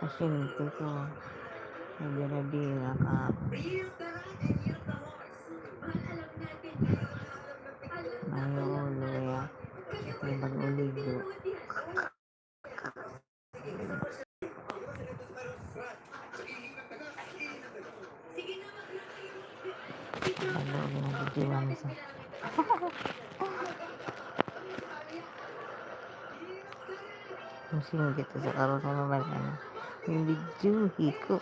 Pasyente ko. Naglalabina ka. Mayu ulo ya. Ito yung pag-uligo. Halo, ginagitiwan sa. Musim gitu sa karon mo naman. Yung video, hiko.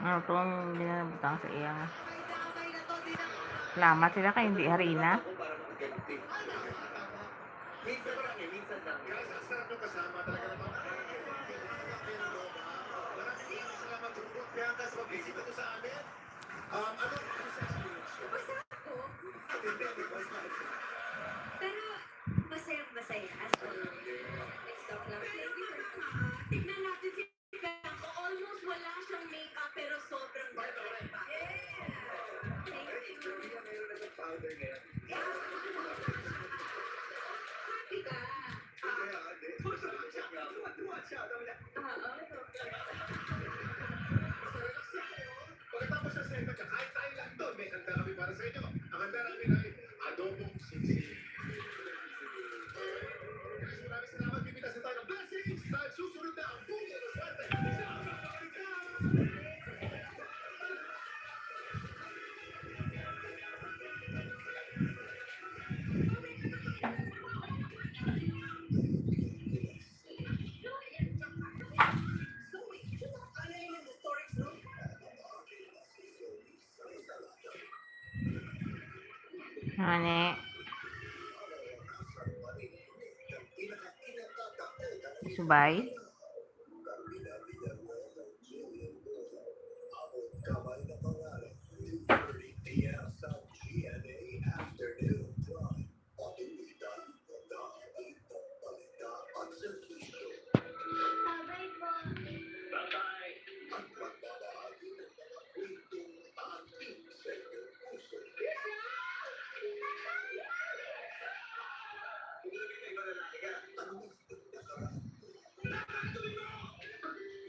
Ano itong ginabutang sa iyang. Salamat sila kay hindi harina. Pero masayang-masaya. Stop lang. Tignan natin si Bianco. Almost wala siyang makeup pero sobrang ganda. Happy ka. Pagkatapos sa segment, kahit tayo lang doon, may handa kami para sa inyo. Ang handa namin ay adobong sisig. Maraming salamat, bibigyan sa tayo ng blessings dahil susunod na ang buong swerte sa Amerika. Ano? Subay.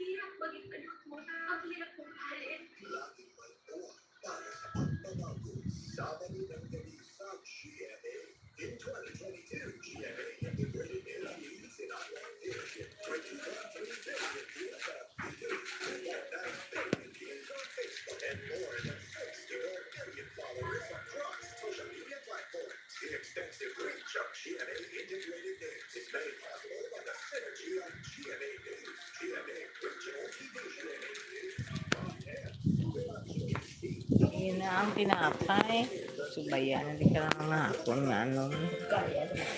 Hirap maging anak mo. Ang hirap mong pahalin. In 2022, GMA integrated LEDs in our dealership. 22 and more than 64 million followers across social media platforms. The extensive reach of GMA integrated news is made possible by the synergy of GMA News, GMA Regional Division News, on air. Yun na ang tinapay. Subayan. Hindi ka lang nahapon na anong.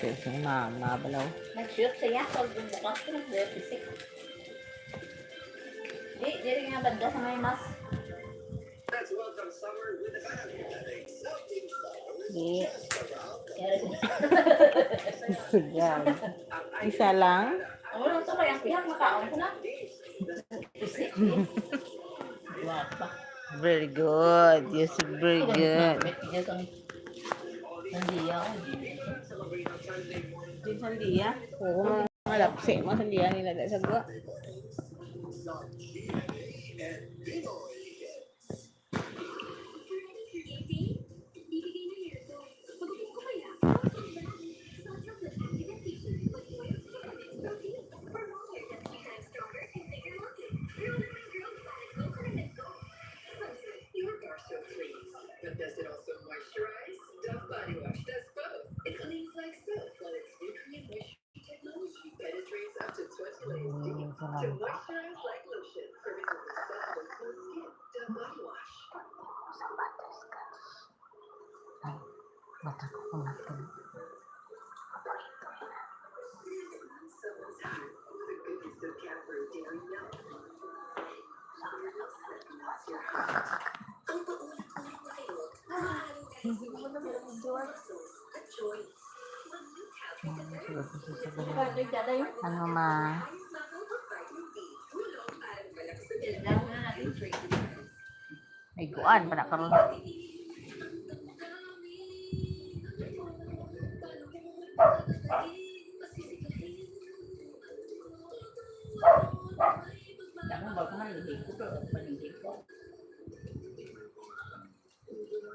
Sus, mabalaw. Nag-shoot siya pag bukas ko ng 36. Di nga banda sa may mas. Let's welcome summer with the family. An exciting summer is Di. just around the Sigaw. Isa lang. Ano lang ito kaya pihak makaon ko na. Wapa. Very good. Yes, very good. Sandiya ko. Din sandiya. Oo, mga lapsi. Mga sandiya nila sa gwa. But does it also moisturize? Dove Body Wash does both. It cleans like soap while its nutrient moisture technology penetrates up to 20 layers deep to moisturize like lotion. Serving with soft and full skin. Dove Body Wash. Ay, mata ko kumatun. Someone's heart. The goodness of Cadbury Dairy Milk. Melts your heart. Ang paulit-ulit na kayo, maaaring dahil sa at joy. Ano ma? Ay, guan pa na karon.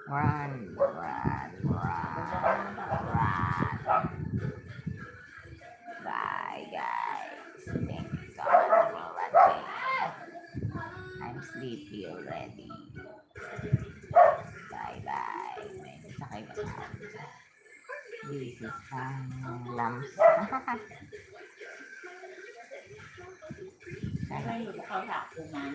Run, run, run, run. Bye, guys. Thank you so much for watching. I'm sleepy already. Bye-bye. May sakay ba na? This is lamps. Ano yung bukaw sa akuman?